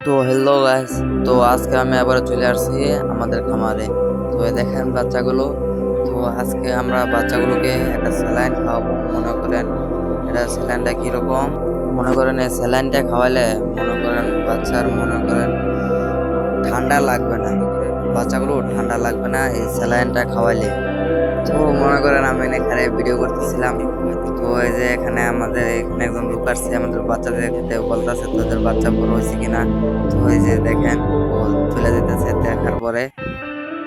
তো hello guys, তো আজকে আমি আবার চলে আসছি আমাদের খামারে। তো এই দেখেন বাচ্চাগুলো। তো আজকে আমরা বাচ্চাগুলোকে একটা স্যালাইন খাওয়াবো। মনে করেন এটা স্যালাইনটা কিরকম, মনে করেন এই স্যালাইনটা খাওয়ালে মনে করেন ঠান্ডা লাগবে না, বাচ্চাগুলো ঠান্ডা লাগবে না এই স্যালাইনটা খাওয়াইলে। তো মনে করেন আমি এখানে ভিডিও করতেছিলাম। তো এই যে এখানে আমাদের এখানে একজন লোক আসছে আমাদের বাচ্চাদের দেখতে বলতেছে তোদের বাচ্চা বড় হয়েছে কিনা। তো এই যে দেখেন ও চলে যেতেছে। দেখার পরে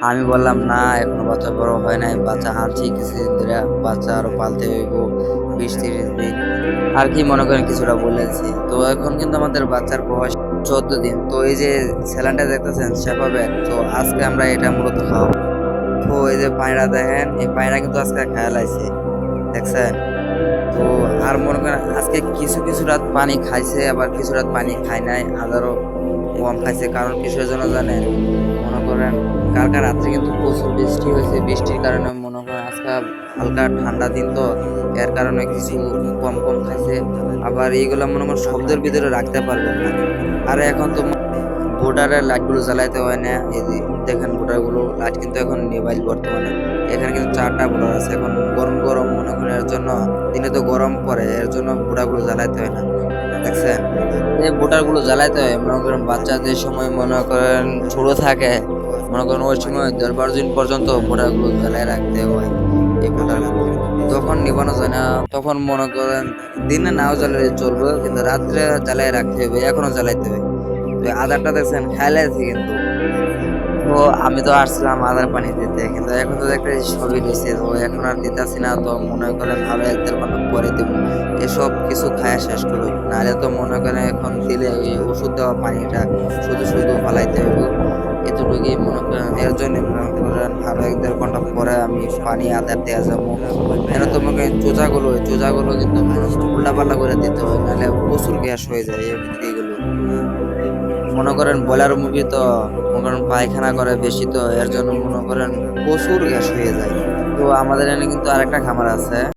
আমি বললাম না এখনো বাচ্চা বড় হয় নাই, বাচ্চা আনছি কিছুদিন ধরে, বাচ্চা আরো পালতে হইব 20-30 দিন আর কি, মনে করেন কিছুটা বলেছি। তো এখন কিন্তু আমাদের বাচ্চার বয়স 14 দিন। তো এই যে স্যালাইনটা দেখতেছেন শেফাবে, তো আজকে আমরা এটা মূলত খাওয়াবো। তো এই যে পায়রা দেখেন, এই পায়রা কিন্তু আজকে খেয়াল আইছে, দেখছেন। তো আর মনে করেন আজকে কিছু কিছু রাত পানি খাইছে, আবার কিছু রাত পানি খায় নাই, আদারও কম খাইছে। কারণ কিসের জন্য জানেন, মনে করেন কালকা রাত্রে কিন্তু প্রচুর বৃষ্টি হয়েছে, বৃষ্টির কারণে মনে করেন আজকে হালকা ঠান্ডা দিন, তো এর কারণে কিছু কম কম খাইছে। আবার এইগুলা মনে করেন শব্দের ভিতরে রাখতে পারবেন না। আর এখন তো বোর্ডারের লাইটগুলো জ্বালাইতে হয় না। এই যে দেখেন বোর্ডারগুলো লাইট কিন্তু এখন নেবাইল বর্তমানে। এখানে কিন্তু 4টা বোর্ডার আছে। এখন গরম গরম মনে করেন এর জন্য, দিনে তো গরম পড়ে, এর জন্য বোর্ডারগুলো জ্বালাইতে হয় না, দেখছেন। এই বোর্ডারগুলো জ্বালাইতে হয় মনে করেন বাচ্চাদের সময়, মনে করেন ছোট থাকে, মনে করেন ওই সময় 10-12 দিন পর্যন্ত বোর্ডারগুলো জ্বালায় রাখতে হয়। এই বোর্ডারগুলো তখন নিবানো যায় না, তখন মনে করেন দিনে নাও জ্বালালে চলবে, কিন্তু রাত্রে জ্বালায় রাখতে হবে, এখনো জ্বালাইতে হবে। তো আদারটা দেখছেন খাইলাইছে কিন্তু। তো আমি তো আসছিলাম আদার পানি দিতে, কিন্তু এখন তো একটা সবই দিছে, তো এখন আর দিতেছি না। তো মনে করেন ভালো 1-1.5 ঘন্টা পরে দিব, এসব কিছু খায়া শেষ করবো। নাহলে তো মনে করেন এখন দিলে ওই ওষুধ দেওয়া পানিটা শুধু শুধু ফালাইতে হইব। এতটুকুই মনে করেন, এর জন্য মনে করেন আরো 1-1.5 ঘন্টা পরে আমি পানি আদার দেওয়া যাবো। কেন তো মনে করেন চোজাগুলো কিন্তু উল্টা পাল্টা করে দিতে হয়, নাহলে প্রচুর গ্যাস হয়ে যায় এইগুলো। মনে করেন ব্রয়লার মুরগি তো মনে করেন পায়খানা করে বেশি, তো এর জন্য মনে করেন প্রচুর গ্যাস হয়ে যায়। তো আমাদের এখানে কিন্তু আরেকটা খামার আছে।